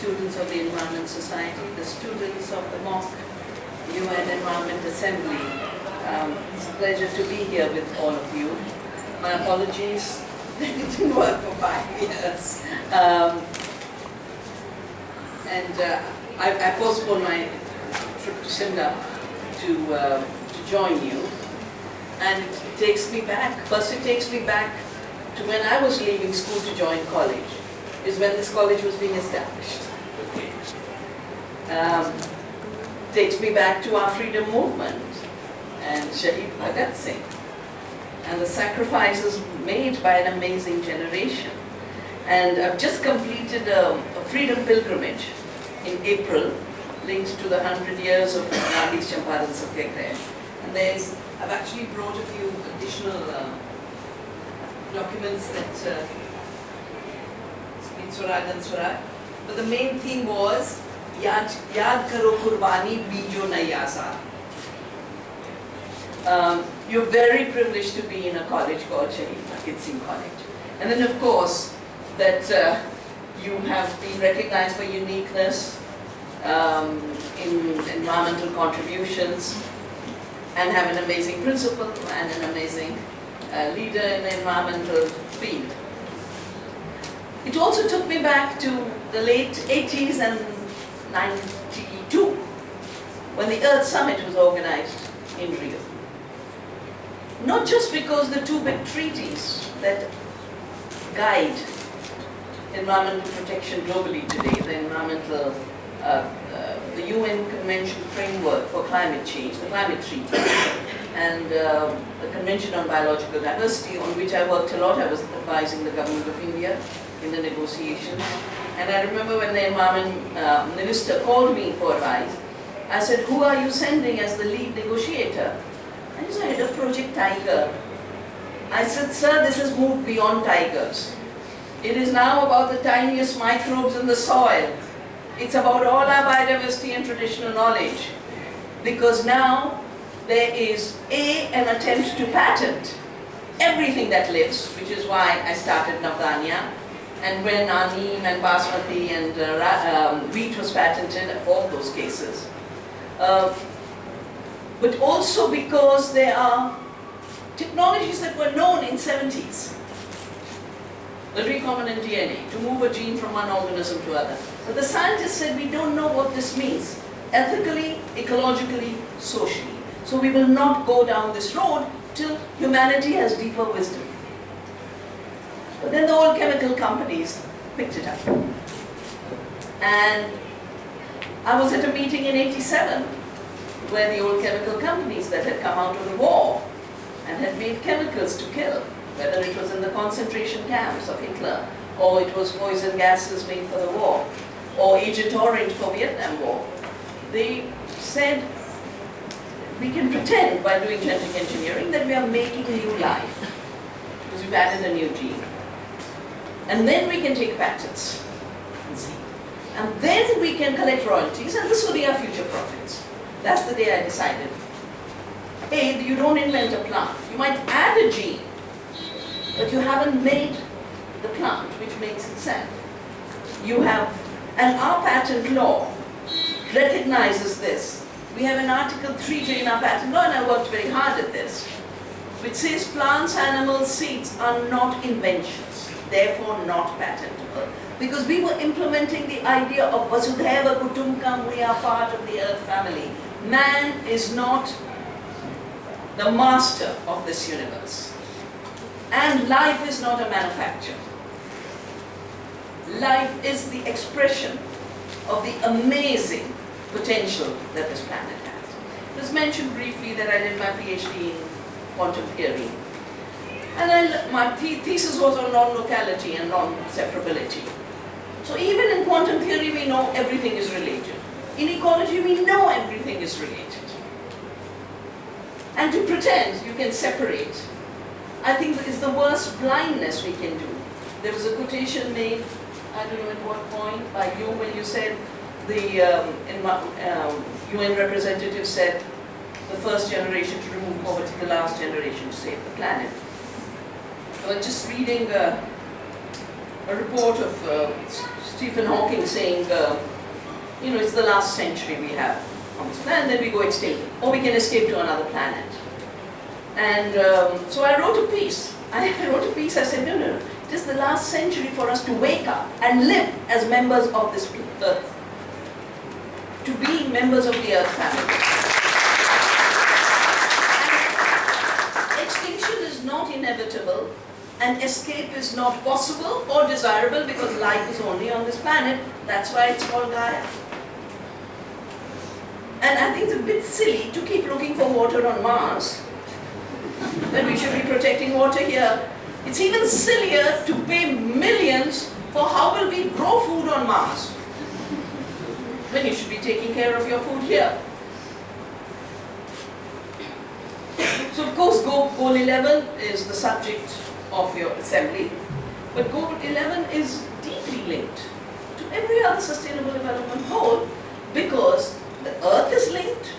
students of the Environment Society, the students of the mock UN Environment Assembly. It's a pleasure to be here with all of you. My apologies that it didn't work for 5 years. I postponed my trip to Simla to join you. And it takes me back, first it takes me back to when I was leaving school to join college, is when this college was being established. Takes me back to our freedom movement and Shahid Bhagat Singh and the sacrifices made by an amazing generation. And I've just completed a freedom pilgrimage in April, linked to the 100 years of Gandhi's Champaran Satyagraha. And I've actually brought a few additional documents that speak Swaraj and Swaraj. But the main theme was Yaad Karo Qurbani Bijo Na Yazad. You're very privileged to be in a college called Shahid Bhagat Singh College. And then of course, that you have been recognized for uniqueness in environmental contributions and have an amazing principal and an amazing leader in the environmental field. It also took me back to the late 80s and 92 when the Earth Summit was organized in Rio. Not just because the two big treaties that guide environmental protection globally today, the UN Convention Framework for Climate Change, the Climate Treaty, and the Convention on Biological Diversity, on which I worked a lot. I was advising the government of India in the negotiations. And I remember when the Environment Minister called me for advice, I said, who are you sending as the lead negotiator? And he said, a Project Tiger. I said, sir, this has moved beyond tigers. It is now about the tiniest microbes in the soil. It's about all our biodiversity and traditional knowledge. Because now there is an attempt to patent everything that lives, which is why I started Navdanya. And when Neem and Basmati and wheat was patented, all those cases. But also because there are technologies that were known in 70s. The recombinant DNA, to move a gene from one organism to other. But the scientists said we don't know what this means, ethically, ecologically, socially. So we will not go down this road till humanity has deeper wisdom. But then the old chemical companies picked it up. And I was at a meeting in '87 where the old chemical companies that had come out of the war and had made chemicals to kill, whether it was in the concentration camps of Hitler, or it was poison gases made for the war, or Agent Orange for Vietnam War. They said, we can pretend by doing genetic engineering that we are making a new life, because we've added a new gene. And then we can take patents and see. And then we can collect royalties, and this will be our future profits. That's the day I decided. Hey, you don't invent a plant. You might add a gene, but you haven't made the plant which makes itself. You have, and our patent law recognizes this. We have an Article 3J in our patent law, and I worked very hard at this, which says plants, animals, seeds are not inventions, therefore not patentable. Because we were implementing the idea of Vasudhaiva Kutumbakam, we are part of the earth family. Man is not the master of this universe. And life is not a manufacture. Life is the expression of the amazing potential that this planet has. It was mentioned briefly that I did my PhD in quantum theory. And my thesis was on non-locality and non-separability. So even in quantum theory, we know everything is related. In ecology, we know everything is related. And to pretend you can separate, I think is the worst blindness we can do. There was a quotation made, I don't know at what point, by you when you said the UN representative said the first generation to remove poverty, the last generation to save the planet. I was just reading a report of Stephen Hawking saying, it's the last century we have on this planet, then we go extinct, or we can escape to another planet. And so I wrote a piece. I said, no, it is the last century for us to wake up and live as members of this earth. To be members of the earth family. And extinction is not inevitable, and escape is not possible or desirable because life is only on this planet. That's why it's called Gaia. And I think it's a bit silly to keep looking for water on Mars, when we should be protecting water here. It's even sillier to pay millions for how will we grow food on Mars, when you should be taking care of your food here. So of course Goal 11 is the subject of your assembly, but Goal 11 is deeply linked to every other sustainable development goal, because the earth is linked,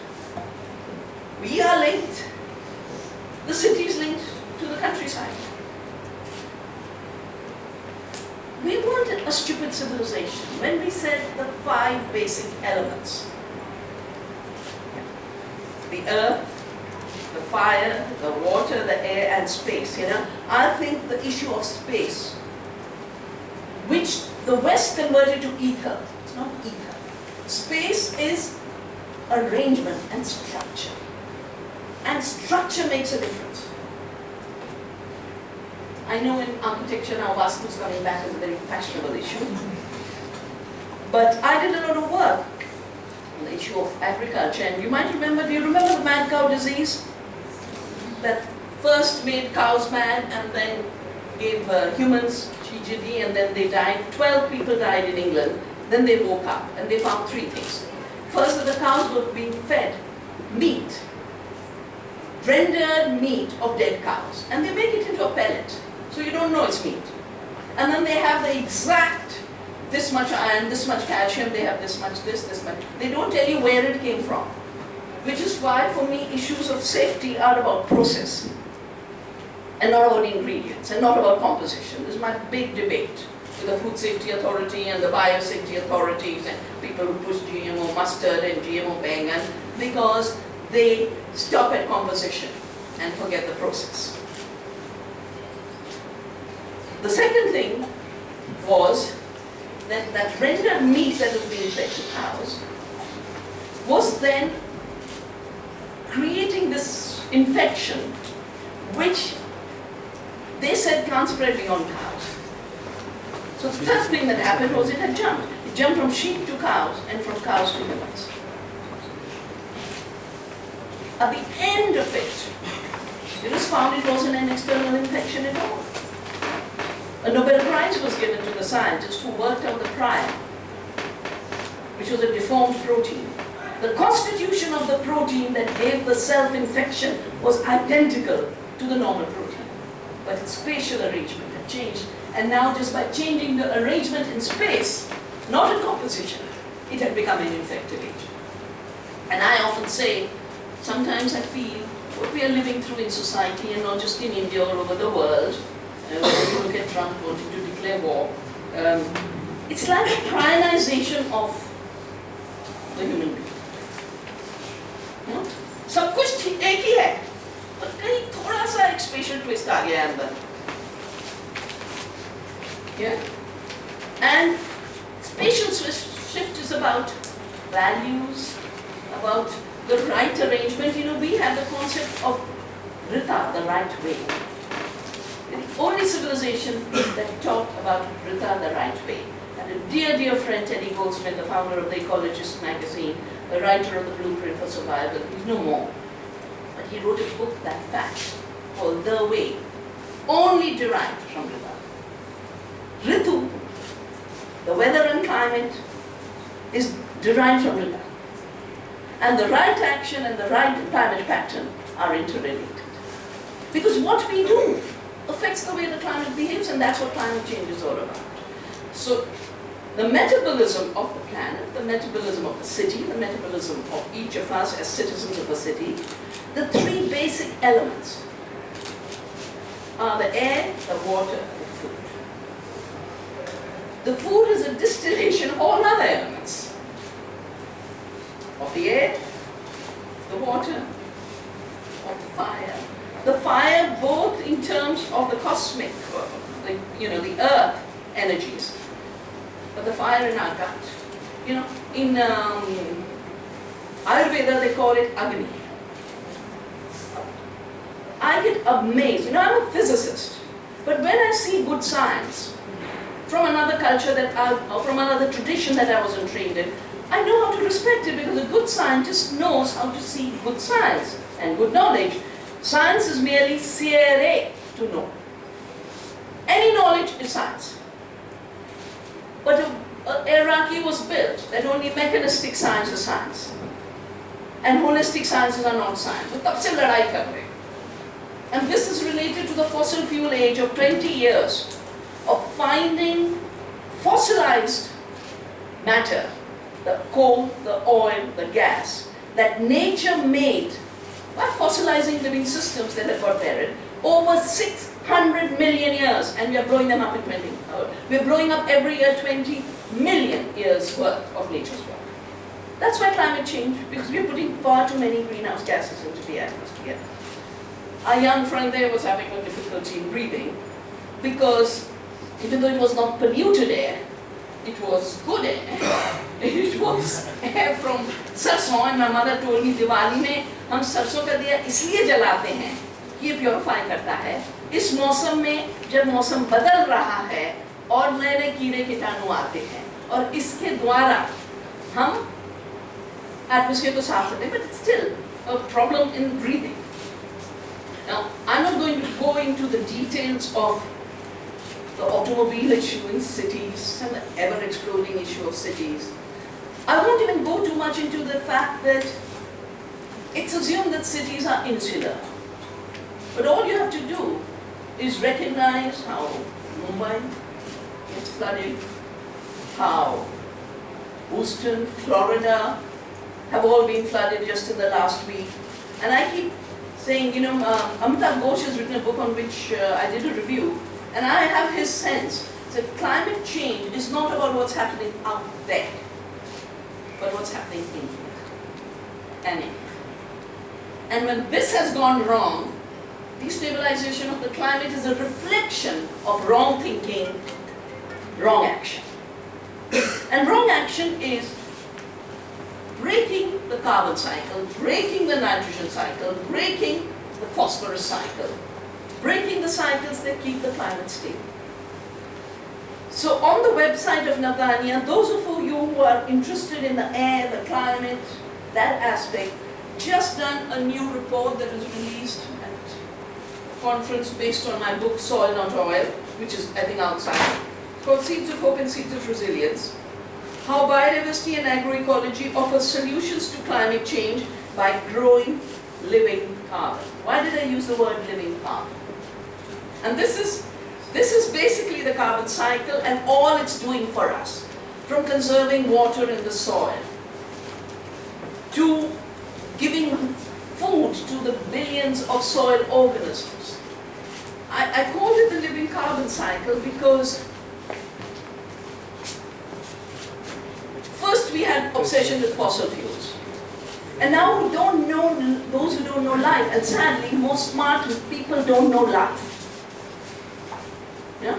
we are linked, the city is linked to the countryside. We wanted a stupid civilization when we said the 5 basic elements: the earth, the fire, the water, the air, and space. I think the issue of space, which the West converted to ether, it's not ether. Space is arrangement and structure. And structure makes a difference. I know in architecture now Vastu is coming back as a very fashionable issue. But I did a lot of work on the issue of agriculture. And you might remember, do you remember the mad cow disease? That first made cows mad and then gave humans GGD, and then they died. 12 people died in England. Then they woke up and they found 3 things. First, that the cows were being fed meat, rendered meat of dead cows, and they make it into a pellet, so you don't know it's meat. And then they have the exact this much iron, this much calcium, they have this much this much. They don't tell you where it came from, which is why for me issues of safety are about process and not about ingredients and not about composition. This is my big debate with the Food Safety Authority and the Biosafety Authorities and people who push GMO mustard and GMO bengan, because they stop at composition and forget the process. The second thing was that rendered meat that was being fed to cows was then creating this infection, which they said can't spread beyond cows. So the first thing that happened was it had jumped. It jumped from sheep to cows and from cows to humans. At the end of it was found it wasn't an external infection at all. A Nobel Prize was given to the scientist who worked out the prion, which was a deformed protein. The constitution of the protein that gave the self-infection was identical to the normal protein, but its spatial arrangement had changed, and now just by changing the arrangement in space, not in composition, it had become an infective agent. And I often say, sometimes I feel what we are living through in society, and not just in India, all over the world, when you look at Trump wanting to declare war, it's like a prionization of the human being. सब कुछ एक ही है, पर कहीं थोड़ा सा एक special twist आ गया है अंदर. Yeah? And spatial shift is about values, about the right arrangement. We have the concept of Rita, the right way. The only civilization that talked about Rita, the right way. And a dear, dear friend, Teddy Goldsmith, the founder of The Ecologist magazine, the writer of the Blueprint for Survival, he's no more. But he wrote a book, that fact, called The Way, only derived from Rita. Ritu, the weather and climate, is derived from Rita. And the right action and the right climate pattern are interrelated. Because what we do affects the way the climate behaves, and that's what climate change is all about. So the metabolism of the planet, the metabolism of the city, the metabolism of each of us as citizens of a city, the 3 basic elements are the air, the water, and the food. The food is a distillation of all other elements. Of the air, the water, of the fire. The fire both in terms of the cosmic, the earth energies, but the fire in our gut. In Ayurveda they call it Agni. I get amazed. I'm a physicist, but when I see good science from another culture or from another tradition that I wasn't trained in, I know how to respect it, because a good scientist knows how to see good science and good knowledge. Science is merely sciere, to know. Any knowledge is science. But a hierarchy was built that only mechanistic science is science. And holistic sciences are not science. So tab se ladai kar rahe. And this is related to the fossil fuel age of 20 years of finding fossilized matter, the coal, the oil, the gas, that nature made by fossilizing living systems that have got buried over 600 million years, and we are blowing them up in 20. We are blowing up every year 20 million years worth of nature's work. That's why climate change, because we are putting far too many greenhouse gases into the atmosphere. Our young friend there was having a difficulty in breathing, because even though it was not polluted air, it was good air. It was air from sarson, and my mother told me, Diwali में हम सरसों का दिया इसलिए जलाते हैं कि ये प्योरीफाई करता है. इस मौसम में जब मौसम बदल रहा है और नए-नए कीड़े कीटाणु आते हैं, और इसके द्वारा हम atmosphere को साफ करते हैं, but it's still a problem in breathing. Now, I'm not going to go into the details of the automobile issue in cities and the ever-exploding issue of cities. I won't even go too much into the fact that it's assumed that cities are insular. But all you have to do is recognize how Mumbai gets flooded, how Houston, Florida have all been flooded just in the last week. And I keep saying, Amitabh Ghosh has written a book on which I did a review, and I have his sense that climate change is not about what's happening out there, but what's happening in here and in here. And when this has gone wrong, destabilization of the climate is a reflection of wrong thinking, wrong action. And wrong action is breaking the carbon cycle, breaking the nitrogen cycle, breaking the phosphorus cycle, breaking the cycles that keep the climate stable. So on the website of Navdanya, those of you who are interested in the air, the climate, that aspect, just done a new report that was released at a conference based on my book, Soil Not Oil, which is, I think, outside. It's called Seeds of Hope and Seeds of Resilience. How biodiversity and agroecology offer solutions to climate change by growing living carbon. Why did I use the word living carbon? And this is basically the carbon cycle and all it's doing for us, from conserving water in the soil to giving food to the billions of soil organisms. I called it the living carbon cycle because first we had obsession with fossil fuels. And now we don't know, those who don't know life, and sadly most smart people don't know life. Yeah?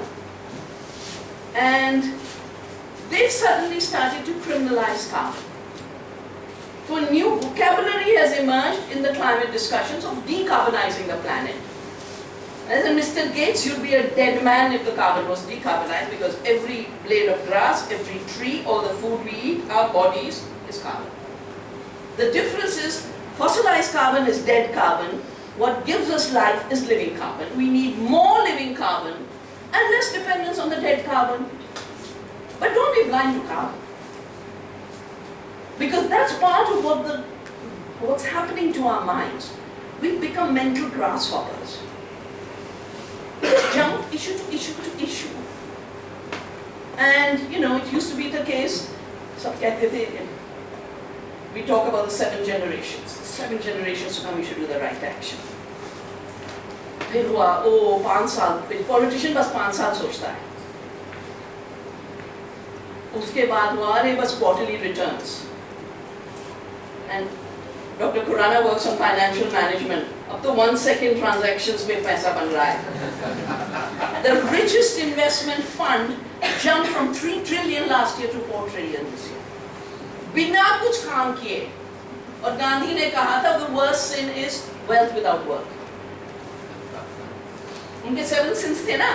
And they've suddenly started to criminalize carbon. So a new vocabulary has emerged in the climate discussions of decarbonizing the planet. As in Mr. Gates, you'd be a dead man if the carbon was decarbonized, because every blade of grass, every tree, all the food we eat, our bodies, is carbon. The difference is fossilized carbon is dead carbon. What gives us life is living carbon. We need more living carbon and less dependence on the dead carbon. But don't be blind to carbon. Because that's part of what's happening to our minds. We've become mental grasshoppers. Jump issue to issue to issue. And it used to be the case, we talk about the 7 generations. 7 generations to come, we should do the right action. फिर हुआ 5 साल, politician बस 5 साल सोचता है. उसके बाद हुआ अरे बस quarterly returns. And Dr. Khurana works on financial management. अब तो 1 second transactions में पैसा बन रहा है. The richest investment fund jumped from 3 trillion last year to 4 trillion this year. बिना कुछ काम किए. और गांधी ने कहा था the worst sin is wealth without work. उनके 7 sins थे ना.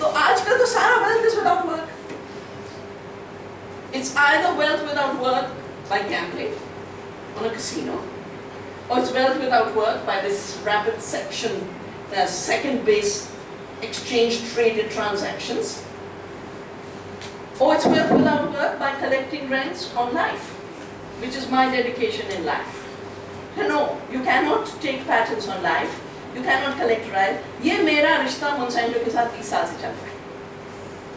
तो आजकल तो सारा wealth is without work. It's either wealth without work by gambling on a casino, or it's wealth without work by this rapid second base exchange traded transactions, or it's wealth without work by collecting rents on life, which is my dedication in life. No, you cannot take patents on life, you cannot collect rent. ये मेरा रिश्ता मोन्सेंटो के साथ 30 साल से चल रहा है.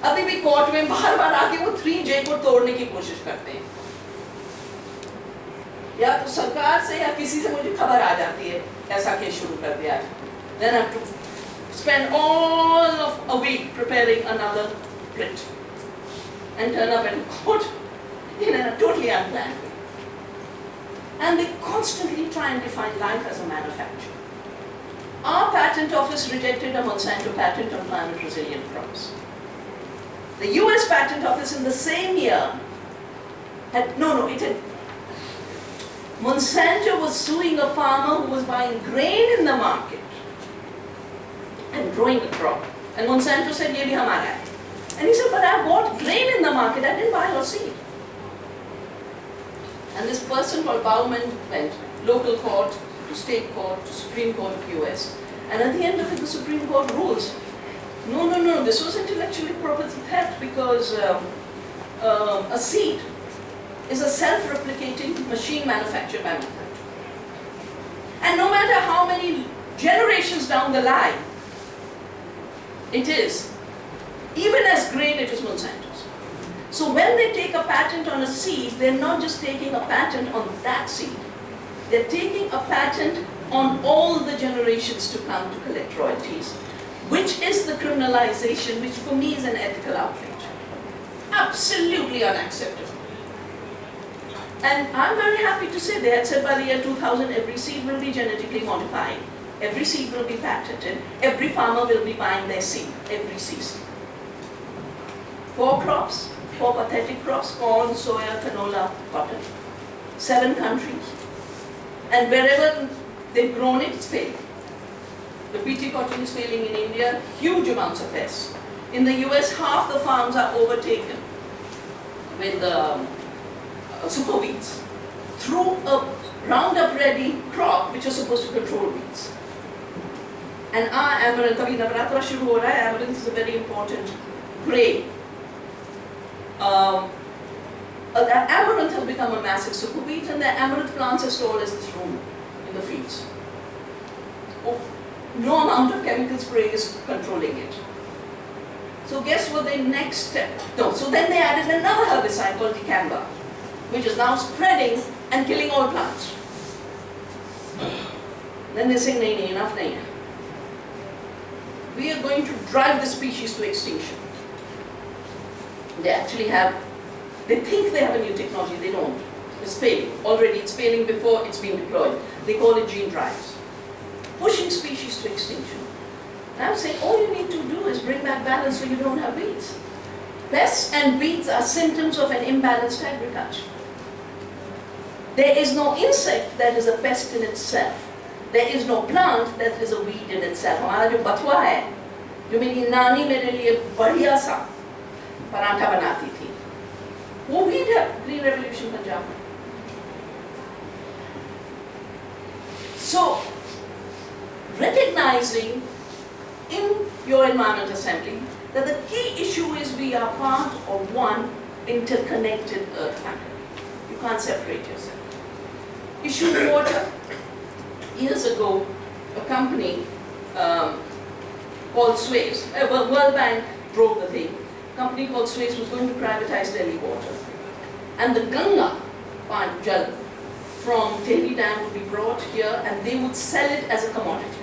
अभी भी कोर्ट में बार-बार आके वो 3J को तोड़ने की कोशिश करते हैं. या तो सरकार से या किसी से मुझे खबर आ जाती है ऐसा केस शुरू कर दिया है. Then I have to spend all of a week preparing another writ and turn up in court in a totally unplanned way. And they constantly try and define life as a manufacture. Our patent office rejected a Monsanto patent on climate resilient crops. The US patent office in the same year Monsanto was suing a farmer who was buying grain in the market and growing a crop. And Monsanto said, "Ye bhi hamara hai." And he said, "But I bought grain in the market, I didn't buy your seed." And this person called Bauman went local court, to state court, to Supreme Court of US. And at the end of it, the Supreme Court rules, no, this was intellectually property theft because a seed is a self-replicating machine manufactured by Monsanto. And no matter how many generations down the line it is, even as great it is Monsanto's. So when they take a patent on a seed, they're not just taking a patent on that seed. They're taking a patent on all the generations to come to collect royalties, which is the criminalization, which for me is an ethical outrage. Absolutely unacceptable. And I'm very happy to say they had said by the year 2000 every seed will be genetically modified, every seed will be patented, every farmer will be buying their seed every season. 4 crops, 4 pathetic crops: corn, soya, canola, cotton. 7 countries. And wherever they've grown it, it's failing. The BT cotton is failing in India, huge amounts of pests. In the US, half the farms are overtaken with super weeds through a Roundup ready crop which is supposed to control weeds. And our amaranth, abhi navratra shuru ho raha hai, amaranth is a very important grain. That amaranth has become a massive superweed, and the amaranth plants are stored as this room in the fields. No amount of chemical spray is controlling it. So guess what the next step? No, so then they added another herbicide called dicamba, which is now spreading and killing all plants. Then they say, nahi, enough nahi hai. We are going to drive the species to extinction. They actually have, they think they have a new technology, they don't. It's failing. Already it's failing before it's been deployed. They call it gene drives. Pushing species to extinction. And I'm saying all you need to do is bring back balance so you don't have weeds. Pests and weeds are symptoms of an imbalanced agriculture. There is no insect that is a pest in itself. There is no plant that is a weed in itself. हमारा जो बथुआ है, जो मेरी नानी मेरे लिए बढ़िया सा पराठा बनाती थी, वो weed है, Green Revolution पंजाब में. So, recognizing in your environment assembly that the key issue is we are part of one interconnected earth family. You can't separate yourself. Issue water. Years ago, a company called Suez, World Bank drove the thing. A company called Suez was going to privatize Delhi water. And the Ganga Jal from Tehri Dam would be brought here and they would sell it as a commodity.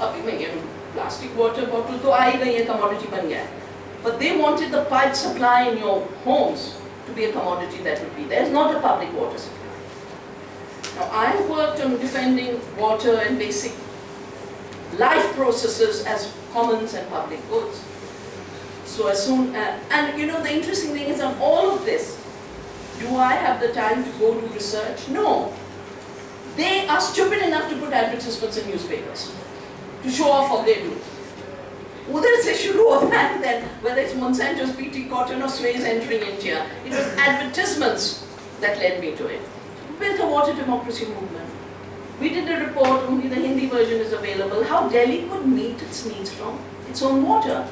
अभी में ये plastic water bottle तो आ ही गई है, commodity बन गया है. But they wanted the pipe supply in your homes to be a commodity that would be there. It's not a public water supply. Now, I have worked on defending water and basic life processes as commons and public goods. So as soon as, and you know, the interesting thing is on all of this, do I have the time to go do research? No. They are stupid enough to put advertisements in newspapers to show off what they do. उधर से शुरू होता है then, whether it's Monsanto's BT cotton or Sway's entering India, it was advertisements that led me to it. We built a water democracy movement. We did a report, only the Hindi version is available, how Delhi could meet its needs from its own water.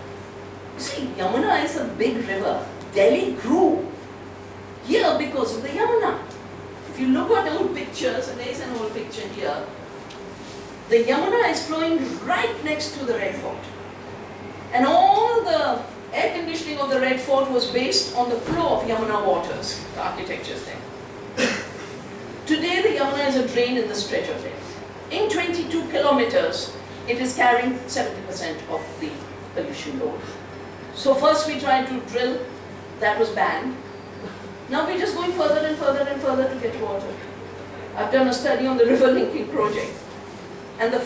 You see, Yamuna is a big river. Delhi grew here because of the Yamuna. If you look at old pictures, and there is an old picture here, the Yamuna is flowing right next to the Red Fort. And all the air conditioning of the Red Fort was based on the flow of Yamuna waters, the architecture is there. Today the Yamuna is a drain in the stretch of it. In 22 kilometers, it is carrying 70% of the pollution load. So first we tried to drill, that was banned. Now we're just going further and further and further to get water. I've done a study on the river linking project. And the,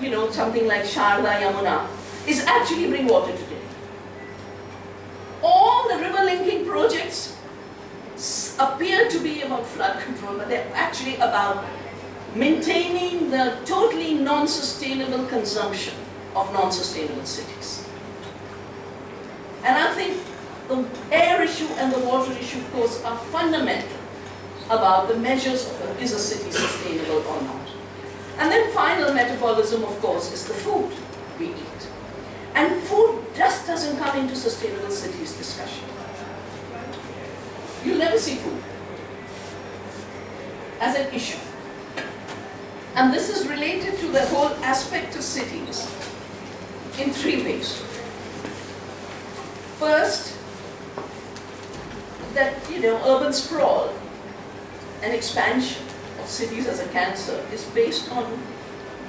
you know, something like Sharda Yamuna is actually bring water today. All the river linking projects appear to be about flood control, but they're actually about maintaining the totally non-sustainable consumption of non-sustainable cities. And I think the air issue and the water issue, of course, are fundamental about the measures of is a city sustainable or not. And then final metabolism, of course, is the food we eat. And food just doesn't come into sustainable cities discussion. You'll never see food as an issue. And this is related to the whole aspect of cities in three ways. First, that, you know, urban sprawl and expansion of cities as a cancer is based on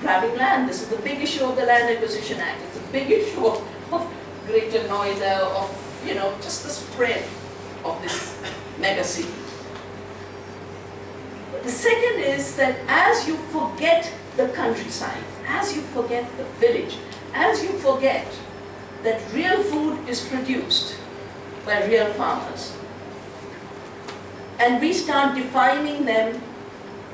grabbing land. This is the big issue of the Land Acquisition Act. It's a big issue of Greater Noida, of, you know, just the spread of this mega city. The second is that as you forget the countryside, as you forget the village, as you forget that real food is produced by real farmers, and we start defining them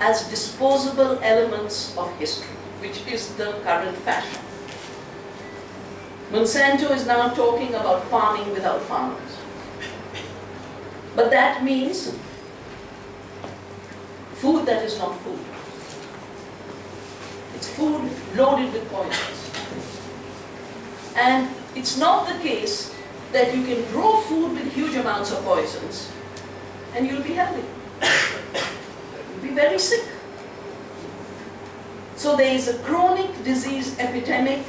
as disposable elements of history, which is the current fashion. Monsanto is now talking about farming without farmers. But that means food that is not food. It's food loaded with poisons. And it's not the case that you can grow food with huge amounts of poisons and you'll be healthy. You'll be very sick. So there is a chronic disease epidemic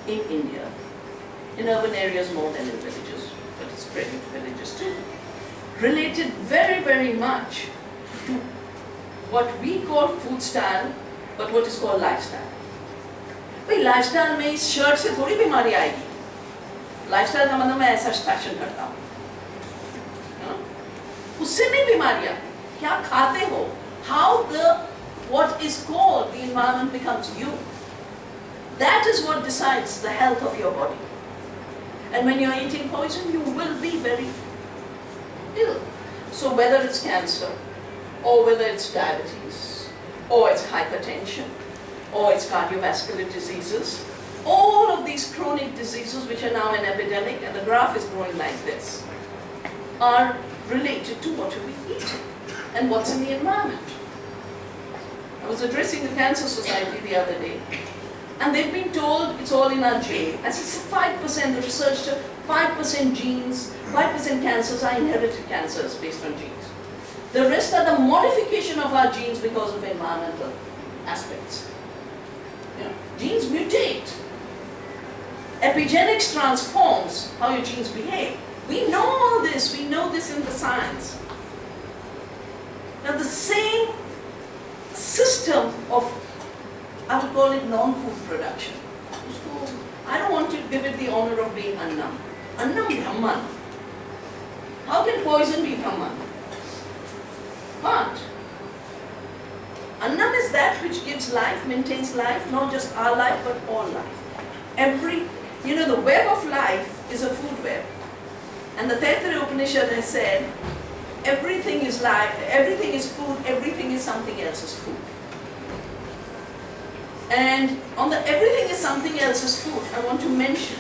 in India, in urban areas more than in villages, but it's spreading to villages too. Related very, very much to what we call food style, but what is called lifestyle. भाई lifestyle में इस shirt से थोड़ी बीमारी आएगी. Lifestyle का मतलब मैं ऐसा fashion करता हूँ. उससे नहीं बीमारियाँ. क्या खाते हो? How what is called the environment becomes you. That is what decides the health of your body. And when you're eating poison, you will be very ill. So whether it's cancer, or whether it's diabetes, or it's hypertension, or it's cardiovascular diseases, all of these chronic diseases, which are now an epidemic, and the graph is growing like this, are related to what we eat and what's in the environment. I was addressing the Cancer Society the other day, and they've been told it's all in our gene. As it's 5%, the research showed 5% genes, 5% cancers are inherited cancers based on genes. The rest are the modification of our genes because of environmental aspects. You know, genes mutate. Epigenetics transforms how your genes behave. We know all this, we know this in the science. Now the same system of, I would call it non-food production. I don't want to give it the honor of being unknown. Annam Brahman. How can poison be Brahman? Can't. Annam is that which gives life, maintains life, not just our life, but all life. The web of life is a food web. And the Taittiriya Upanishad has said, everything is life, everything is food, everything is something else's food. And on the everything is something else's food, I want to mention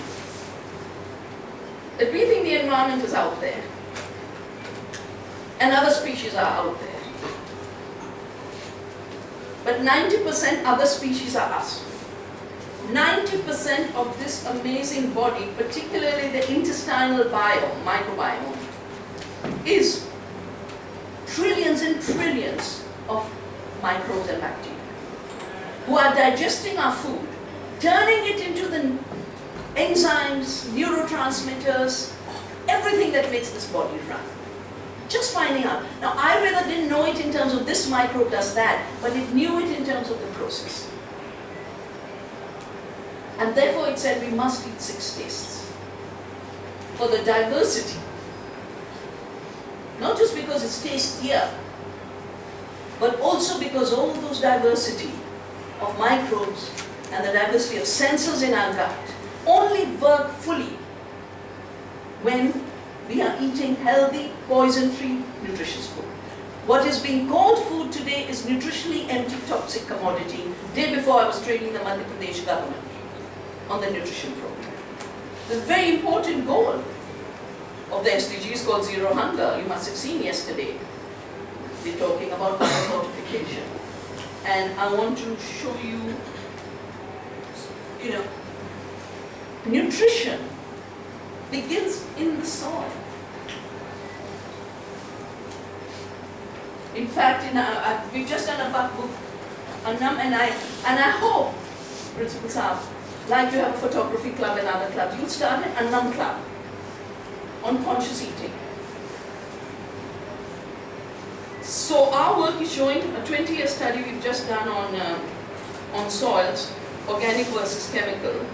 that we think the environment is out there and other species are out there. But 90% other species are us. 90% of this amazing body, particularly the intestinal biome, microbiome, is trillions and trillions of microbes and bacteria who are digesting our food, turning it into the enzymes, neurotransmitters, everything that makes this body run. Just finding out. Now, Ayurveda didn't know it in terms of this microbe does that, but it knew it in terms of the process. And therefore it said we must eat 6 tastes for the diversity. Not just because it's tastier, but also because all those diversity of microbes and the diversity of sensors in our gut only work fully when we are eating healthy, poison-free, nutritious food. What is being called food today is nutritionally empty, toxic commodity. Day before I was training the Madhya Pradesh government on the nutrition program. The very important goal of the SDGs called Zero Hunger. You must have seen yesterday. We're talking about fortification. And I want to show you, nutrition begins in the soil. In fact, we've just done a book, Annam, and I hope, Principal Saab, like you have a photography club and other clubs, you'll start an Annam club on conscious eating. So our work is showing a 20-year study we've just done on soils, organic versus chemical.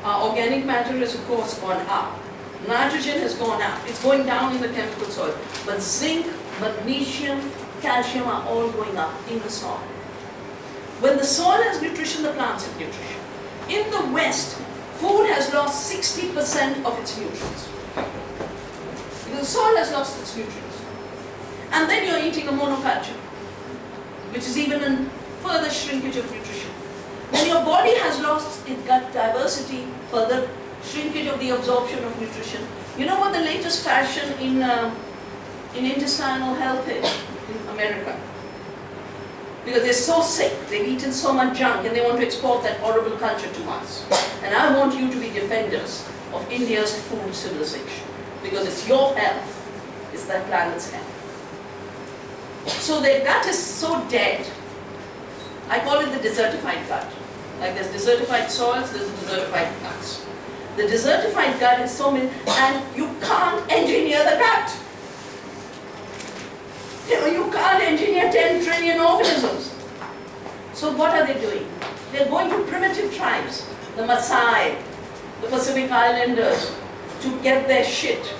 Organic matter has of course gone up. Nitrogen has gone up. It's going down in the chemical soil. But zinc, magnesium, calcium are all going up in the soil. When the soil has nutrition, the plants have nutrition. In the West, food has lost 60% of its nutrients. Because the soil has lost its nutrients. And then you're eating a monoculture, which is even a further shrinkage of nutrition. When your body has lost its gut diversity, further shrinkage of the absorption of nutrition. You know what the latest fashion in intestinal health is in America? Because they're so sick, they've eaten so much junk and they want to export that horrible culture to us. And I want you to be defenders of India's food civilization. Because it's your health, it's that planet's health. So their gut is so dead. I call it the desertified gut. Like there's desertified soils, there's desertified guts. The desertified gut is so many, and you can't engineer the gut. You can't engineer 10 trillion organisms. So what are they doing? They're going to primitive tribes, the Maasai, the Pacific Islanders, to get their shit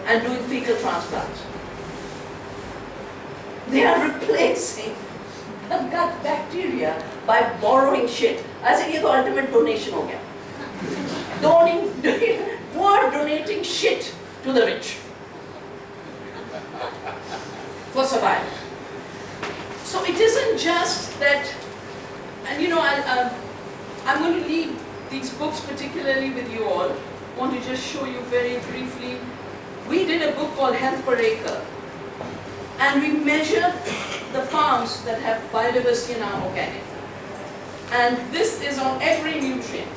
and doing fecal transplants. They are replacing the gut bacteria by borrowing shit. I say, ये तो ultimate donation हो गया. Poor donating shit to the rich for survival. So it isn't just that, and I'm going to leave these books particularly with you all. I want to just show you very briefly. We did a book called Health Per Acre. And we measured the farms that have biodiversity and are organic. And this is on every nutrient.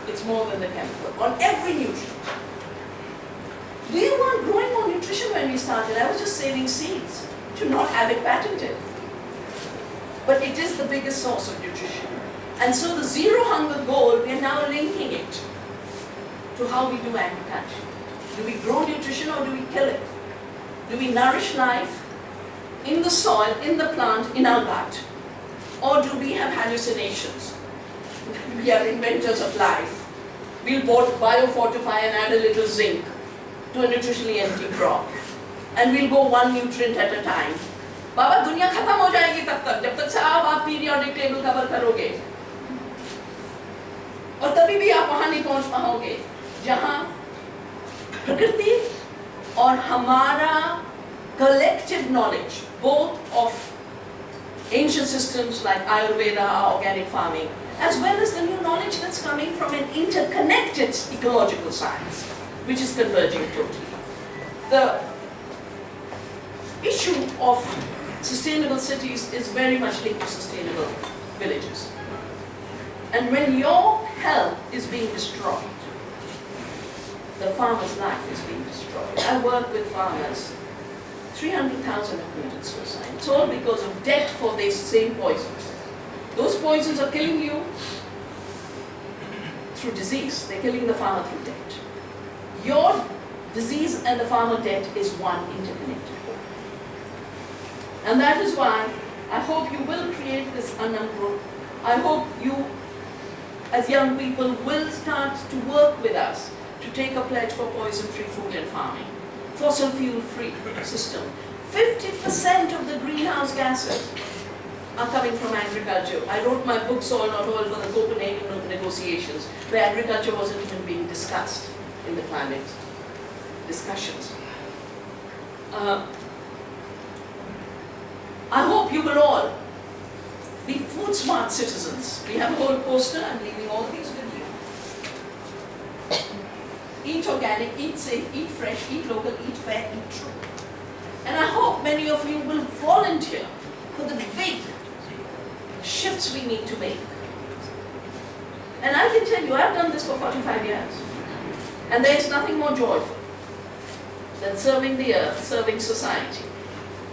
It's more than the chemical. On every nutrient. We weren't growing more nutrition when we started. I was just saving seeds to not have it patented. But it is the biggest source of nutrition. And so the zero hunger goal, we are now linking it to how we do agriculture. Do we grow nutrition or do we kill it? Do we nourish life in the soil, in the plant, in our gut? Or do we have hallucinations? We are inventors of life We'll biofortify and add a little zinc to a nutritionally empty crop. And we'll go one nutrient at a time. बाबा दुनिया खत्म हो जाएगी तब तक, जब तक साहब आप पीरियोडिक टेबल कवर करोगे। और तभी भी आप वहां नहीं पहुंच पाओगे जहां प्रकृति और हमारा collective knowledge, both of ancient systems like Ayurveda, organic farming, as well as the new knowledge that's coming from an interconnected ecological science, which is converging totally. The issue of sustainable cities is very much linked to sustainable villages. And when your health is being destroyed, the farmer's life is being destroyed. I work with farmers. 300,000 have committed suicide. It's all because of debt for these same poisons. Those poisons are killing you through disease. They're killing the farmer through debt. Your disease and the farmer debt is one interconnected whole. And that is why I hope you will create this Annam group. I hope you, as young people, will start to work with us to take a pledge for poison-free food and farming, fossil fuel-free system. 50% of the greenhouse gases are coming from agriculture. I wrote my book, Soil Not Oil, for the Copenhagen negotiations, where agriculture wasn't even being discussed in the climate discussions. I hope you will all be food-smart citizens. We have a whole poster. I'm leaving all these with you. Eat organic, eat safe, eat fresh, eat local, eat fair, eat true. And I hope many of you will volunteer for the big shifts we need to make. And I can tell you, I've done this for 45 years. And there is nothing more joyful than serving the earth, serving society.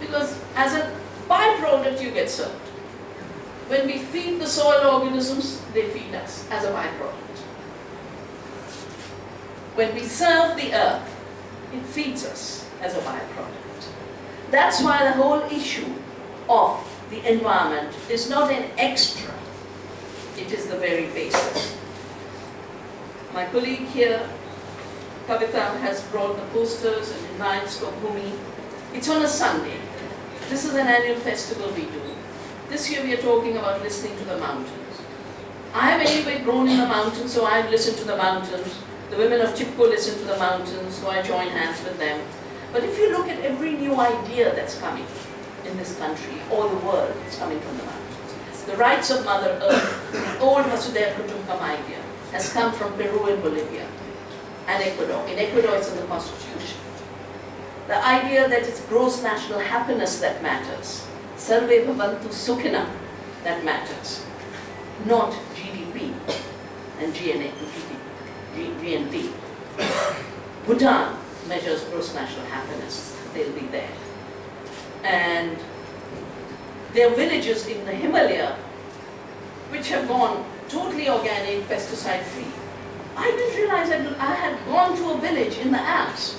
Because as a byproduct, you get served. When we feed the soil organisms, they feed us as a byproduct. When we serve the earth, it feeds us as a byproduct. That's why the whole issue of the environment is not an extra, it is the very basis. My colleague here, Kavita, has brought the posters and invites for Bhumi. It's on a Sunday. This is an annual festival we do. This year we are talking about listening to the mountains. I have anyway grown in the mountains, so I've listened to the mountains. The women of Chipko listen to the mountains, so I join hands with them. But if you look at every new idea that's coming in this country or the world, it's coming from the mountains. The rights of Mother Earth, the old Vasudhaiva Kutumbakam idea, has come from Peru and Bolivia and Ecuador. In Ecuador, it's in the constitution. The idea that it's gross national happiness that matters, Sarve Bhavantu Sukhina, that matters, not GDP and GNP. Bhutan measures gross national happiness, they'll be there. And there are villages in the Himalaya which have gone totally organic, pesticide free. I didn't realize that I had gone to a village in the Alps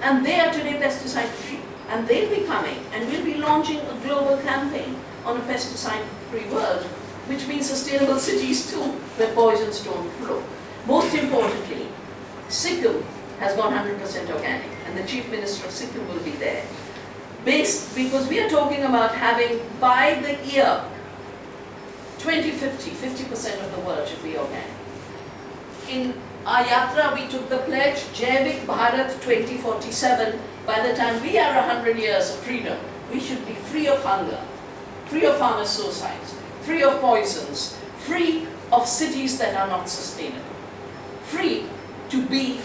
and they are today pesticide free. And they'll be coming and we'll be launching a global campaign on a pesticide free world, which means sustainable cities too, where poisons don't flow. Most importantly, Sikkim has gone 100% organic, and the Chief Minister of Sikkim will be there. Because we are talking about having, by the year 2050, 50% of the world should be organic. In our yatra, we took the pledge, Jaivik Bharat 2047, by the time we are 100 years of freedom, we should be free of hunger, free of farmer suicides, free of poisons, free of cities that are not sustainable, free to be